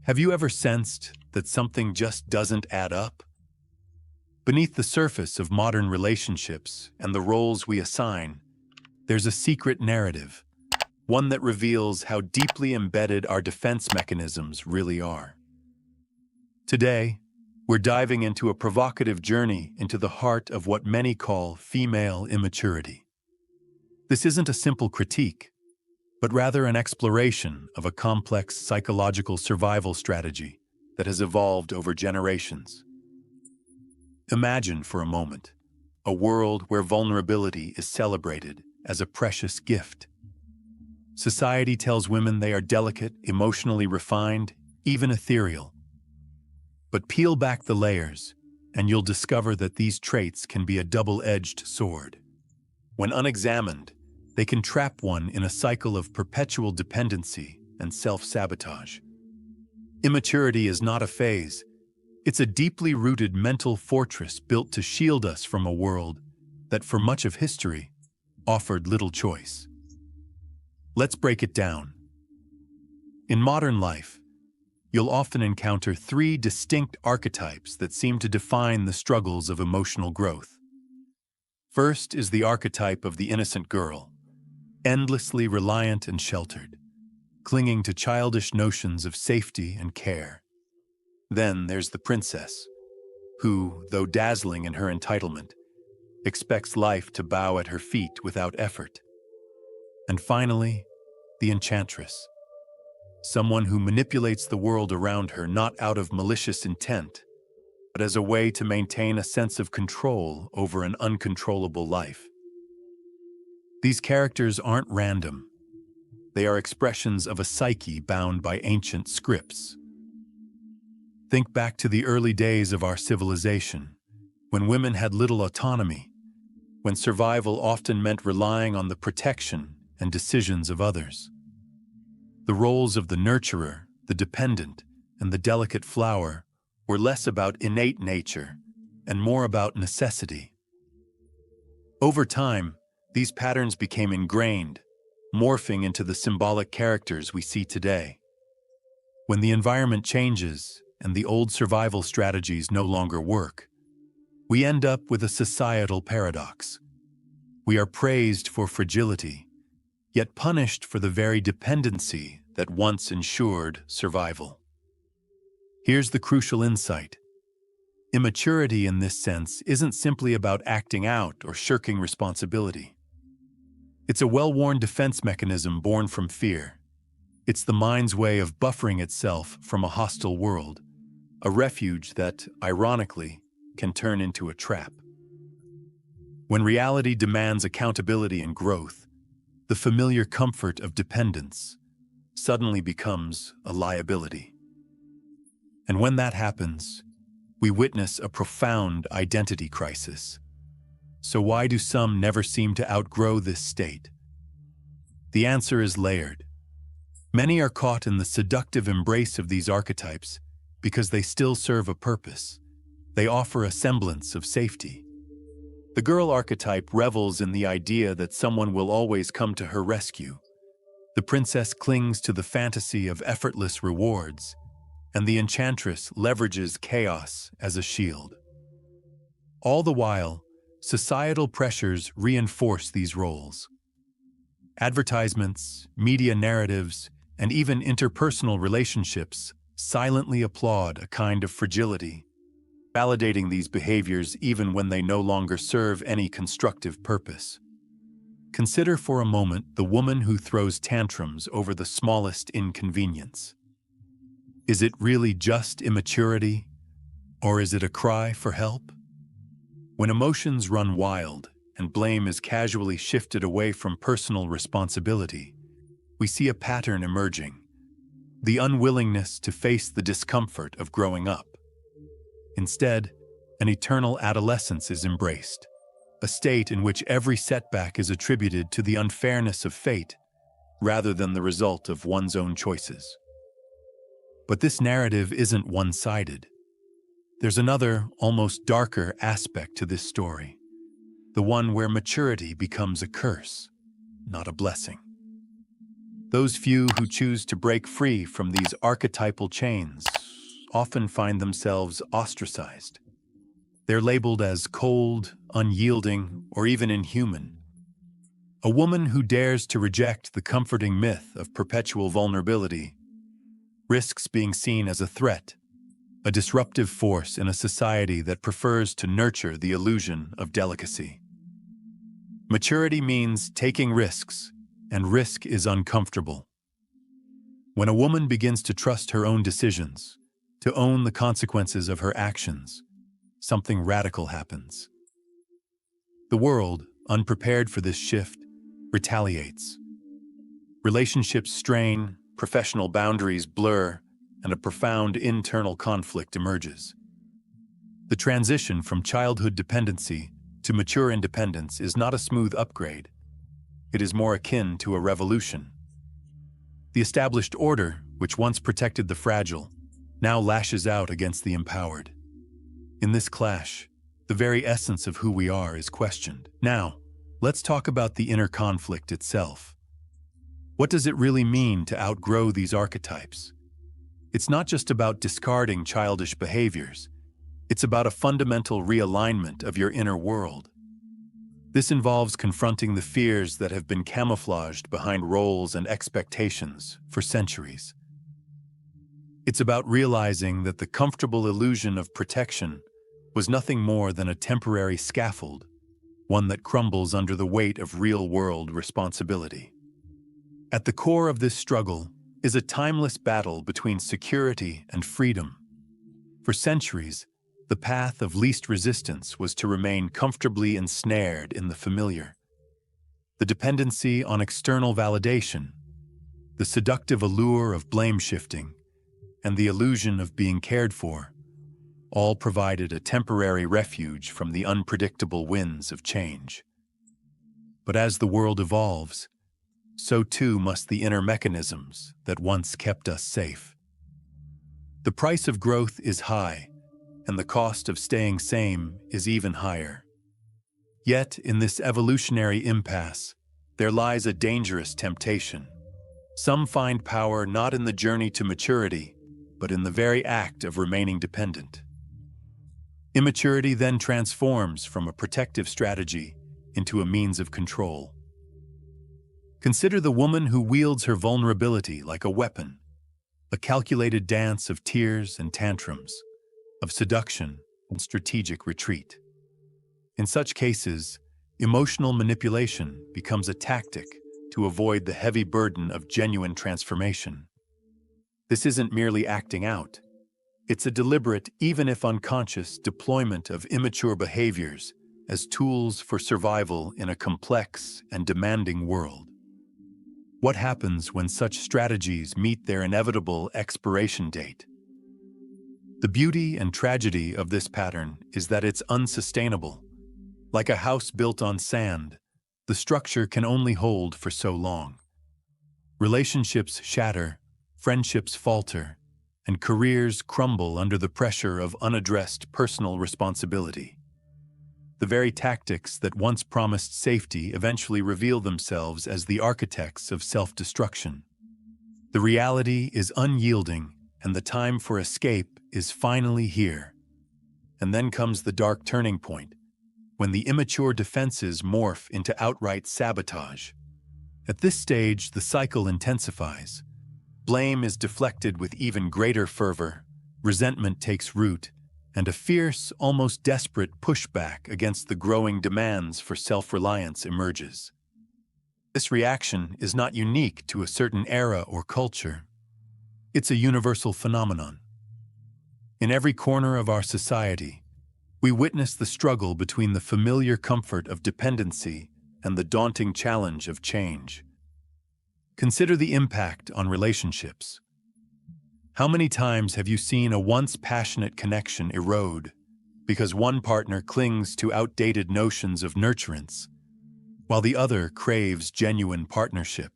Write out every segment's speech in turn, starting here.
Have you ever sensed that something just doesn't add up? Beneath the surface of modern relationships and the roles we assign, there's a secret narrative, one that reveals how deeply embedded our defense mechanisms really are. Today, we're diving into a provocative journey into the heart of what many call female immaturity. This isn't a simple critique, but rather an exploration of a complex psychological survival strategy that has evolved over generations. Imagine for a moment a world where vulnerability is celebrated as a precious gift. Society tells women they are delicate, emotionally refined, even ethereal. But peel back the layers, and you'll discover that these traits can be a double-edged sword. When unexamined, they can trap one in a cycle of perpetual dependency and self-sabotage. Immaturity is not a phase. It's a deeply rooted mental fortress built to shield us from a world that, for much of history, offered little choice. Let's break it down. In modern life, you'll often encounter three distinct archetypes that seem to define the struggles of emotional growth. First is the archetype of the innocent girl, endlessly reliant and sheltered, clinging to childish notions of safety and care. Then there's the princess, who, though dazzling in her entitlement, expects life to bow at her feet without effort. And finally, the enchantress, someone who manipulates the world around her not out of malicious intent, but as a way to maintain a sense of control over an uncontrollable life. These characters aren't random. They are expressions of a psyche bound by ancient scripts. Think back to the early days of our civilization, when women had little autonomy, when survival often meant relying on the protection and decisions of others. The roles of the nurturer, the dependent, and the delicate flower were less about innate nature and more about necessity. Over time, these patterns became ingrained, morphing into the symbolic characters we see today. When the environment changes and the old survival strategies no longer work, we end up with a societal paradox. We are praised for fragility, yet punished for the very dependency that once ensured survival. Here's the crucial insight. Immaturity in this sense isn't simply about acting out or shirking responsibility. It's a well-worn defense mechanism born from fear. It's the mind's way of buffering itself from a hostile world, a refuge that, ironically, can turn into a trap. When reality demands accountability and growth, the familiar comfort of dependence suddenly becomes a liability. And when that happens, we witness a profound identity crisis. So why do some never seem to outgrow this state? The answer is layered. Many are caught in the seductive embrace of these archetypes because they still serve a purpose. They offer a semblance of safety. The girl archetype revels in the idea that someone will always come to her rescue. The princess clings to the fantasy of effortless rewards, and the enchantress leverages chaos as a shield. All the while, societal pressures reinforce these roles. Advertisements, media narratives, and even interpersonal relationships silently applaud a kind of fragility, validating these behaviors even when they no longer serve any constructive purpose. Consider for a moment the woman who throws tantrums over the smallest inconvenience. Is it really just immaturity, or is it a cry for help? When emotions run wild and blame is casually shifted away from personal responsibility, we see a pattern emerging: the unwillingness to face the discomfort of growing up. Instead, an eternal adolescence is embraced, a state in which every setback is attributed to the unfairness of fate rather than the result of one's own choices. But this narrative isn't one-sided. There's another, almost darker aspect to this story, the one where maturity becomes a curse, not a blessing. Those few who choose to break free from these archetypal chains often find themselves ostracized. They're labeled as cold, unyielding, or even inhuman. A woman who dares to reject the comforting myth of perpetual vulnerability risks being seen as a threat, a disruptive force in a society that prefers to nurture the illusion of delicacy. Maturity means taking risks, and risk is uncomfortable. When a woman begins to trust her own decisions, to own the consequences of her actions, something radical happens. The world, unprepared for this shift, retaliates. Relationships strain, professional boundaries blur, and a profound internal conflict emerges. The transition from childhood dependency to mature independence is not a smooth upgrade. It is more akin to a revolution. The established order, which once protected the fragile, now lashes out against the empowered. In this clash, the very essence of who we are is questioned. Now, let's talk about the inner conflict itself. What does it really mean to outgrow these archetypes? It's not just about discarding childish behaviors. It's about a fundamental realignment of your inner world. This involves confronting the fears that have been camouflaged behind roles and expectations for centuries. It's about realizing that the comfortable illusion of protection was nothing more than a temporary scaffold, one that crumbles under the weight of real-world responsibility. At the core of this struggle is a timeless battle between security and freedom. For centuries, the path of least resistance was to remain comfortably ensnared in the familiar. The dependency on external validation, the seductive allure of blame shifting, and the illusion of being cared for, all provided a temporary refuge from the unpredictable winds of change. But as the world evolves, so too must the inner mechanisms that once kept us safe. The price of growth is high, and the cost of staying sane is even higher. Yet, in this evolutionary impasse, there lies a dangerous temptation. Some find power not in the journey to maturity, but in the very act of remaining dependent. Immaturity then transforms from a protective strategy into a means of control. Consider the woman who wields her vulnerability like a weapon, a calculated dance of tears and tantrums, of seduction and strategic retreat. In such cases, emotional manipulation becomes a tactic to avoid the heavy burden of genuine transformation. This isn't merely acting out. It's a deliberate, even if unconscious, deployment of immature behaviors as tools for survival in a complex and demanding world. What happens when such strategies meet their inevitable expiration date? The beauty and tragedy of this pattern is that it's unsustainable. Like a house built on sand, the structure can only hold for so long. Relationships shatter, friendships falter, and careers crumble under the pressure of unaddressed personal responsibility. The very tactics that once promised safety eventually reveal themselves as the architects of self-destruction. The reality is unyielding, and the time for escape is finally here. And then comes the dark turning point, when the immature defenses morph into outright sabotage. At this stage, the cycle intensifies. Blame is deflected with even greater fervor, resentment takes root, and a fierce, almost desperate pushback against the growing demands for self-reliance emerges. This reaction is not unique to a certain era or culture. It's a universal phenomenon. In every corner of our society, we witness the struggle between the familiar comfort of dependency and the daunting challenge of change. Consider the impact on relationships. How many times have you seen a once passionate connection erode because one partner clings to outdated notions of nurturance, while the other craves genuine partnership?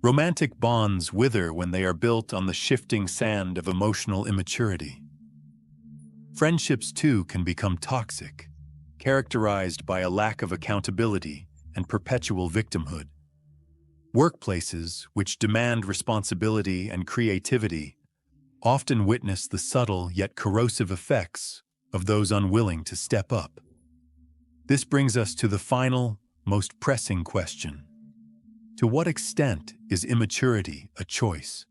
Romantic bonds wither when they are built on the shifting sand of emotional immaturity. Friendships, too, can become toxic, characterized by a lack of accountability and perpetual victimhood. Workplaces, which demand responsibility and creativity, often witness the subtle yet corrosive effects of those unwilling to step up. This brings us to the final, most pressing question. To what extent is immaturity a choice?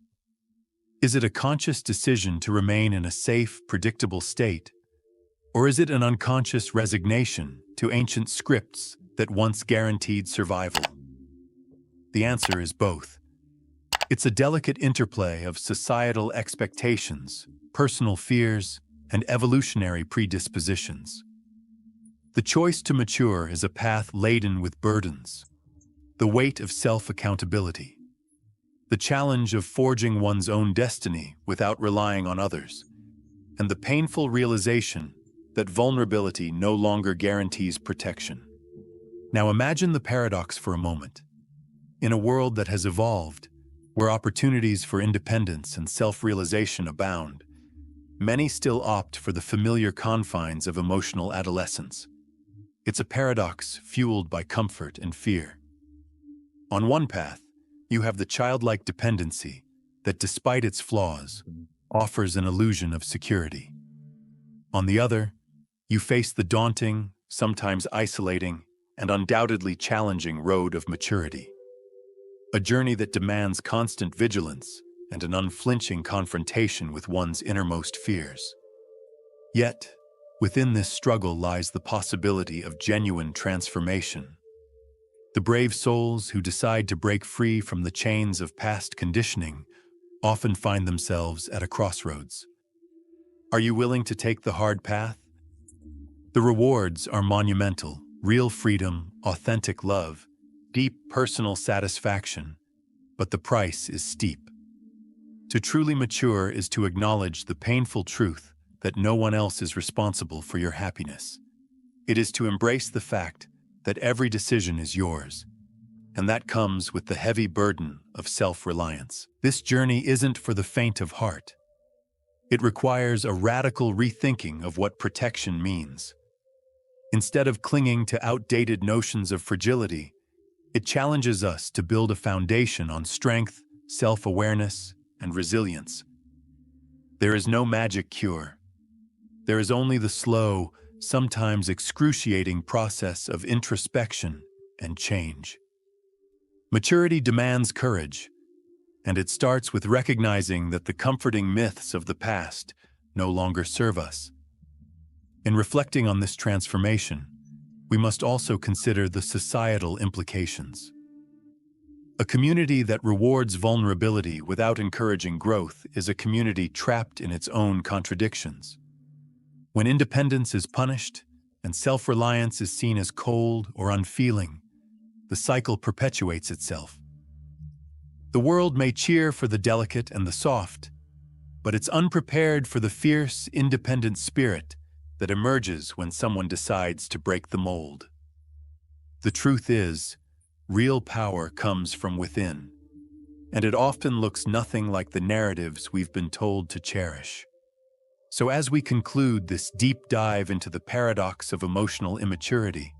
Is it a conscious decision to remain in a safe, predictable state, or is it an unconscious resignation to ancient scripts that once guaranteed survival? The answer is both. It's a delicate interplay of societal expectations, personal fears, and evolutionary predispositions. The choice to mature is a path laden with burdens, the weight of self-accountability, the challenge of forging one's own destiny without relying on others, and the painful realization that vulnerability no longer guarantees protection. Now imagine the paradox for a moment. In a world that has evolved, where opportunities for independence and self-realization abound, many still opt for the familiar confines of emotional adolescence. It's a paradox fueled by comfort and fear. On one path, you have the childlike dependency that, despite its flaws, offers an illusion of security. On the other, you face the daunting, sometimes isolating, and undoubtedly challenging road of maturity. A journey that demands constant vigilance and an unflinching confrontation with one's innermost fears. Yet, within this struggle lies the possibility of genuine transformation. The brave souls who decide to break free from the chains of past conditioning often find themselves at a crossroads. Are you willing to take the hard path? The rewards are monumental: real freedom, authentic love, deep personal satisfaction, but the price is steep. To truly mature is to acknowledge the painful truth that no one else is responsible for your happiness. It is to embrace the fact that every decision is yours, and that comes with the heavy burden of self-reliance. This journey isn't for the faint of heart. It requires a radical rethinking of what protection means. Instead of clinging to outdated notions of fragility, it challenges us to build a foundation on strength, self-awareness, and resilience. There is no magic cure. There is only the slow, sometimes excruciating process of introspection and change. Maturity demands courage, and it starts with recognizing that the comforting myths of the past no longer serve us. In reflecting on this transformation, we must also consider the societal implications. A community that rewards vulnerability without encouraging growth is a community trapped in its own contradictions. When independence is punished and self-reliance is seen as cold or unfeeling, the cycle perpetuates itself. The world may cheer for the delicate and the soft, but it's unprepared for the fierce, independent spirit that emerges when someone decides to break the mold. The truth is, real power comes from within, and it often looks nothing like the narratives we've been told to cherish. So as we conclude this deep dive into the paradox of emotional immaturity,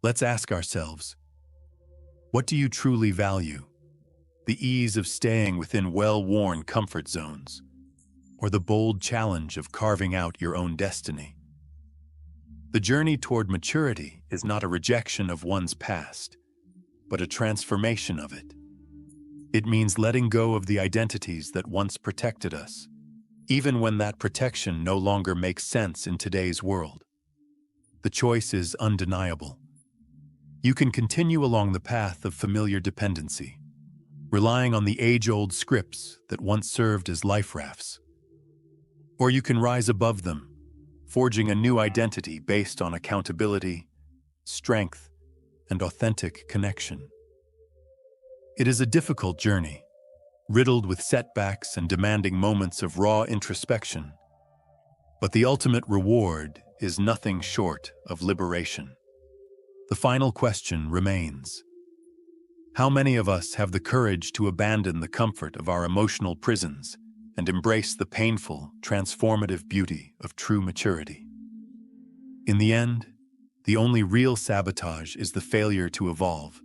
let's ask ourselves, what do you truly value? The ease of staying within well-worn comfort zones, or the bold challenge of carving out your own destiny? The journey toward maturity is not a rejection of one's past, but a transformation of it. It means letting go of the identities that once protected us, even when that protection no longer makes sense in today's world. The choice is undeniable. You can continue along the path of familiar dependency, relying on the age-old scripts that once served as life rafts. Or you can rise above them, forging a new identity based on accountability, strength, and authentic connection. It is a difficult journey, riddled with setbacks and demanding moments of raw introspection. But the ultimate reward is nothing short of liberation. The final question remains: how many of us have the courage to abandon the comfort of our emotional prisons and embrace the painful, transformative beauty of true maturity? In the end, the only real sabotage is the failure to evolve,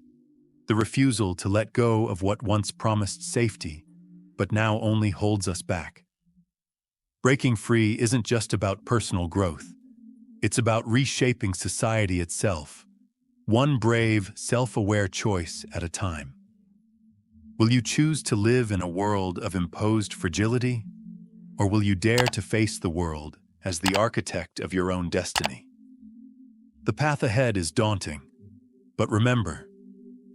the refusal to let go of what once promised safety, but now only holds us back. Breaking free isn't just about personal growth. It's about reshaping society itself, one brave, self-aware choice at a time. Will you choose to live in a world of imposed fragility, or will you dare to face the world as the architect of your own destiny? The path ahead is daunting, but remember,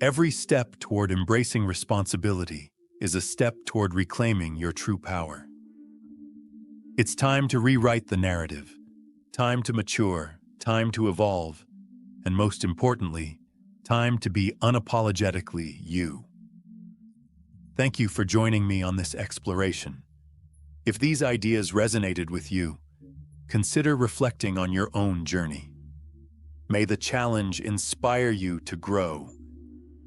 every step toward embracing responsibility is a step toward reclaiming your true power. It's time to rewrite the narrative, time to mature, time to evolve, and most importantly, time to be unapologetically you. Thank you for joining me on this exploration. If these ideas resonated with you, consider reflecting on your own journey. May the challenge inspire you to grow,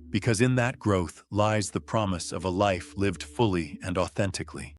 because in that growth lies the promise of a life lived fully and authentically.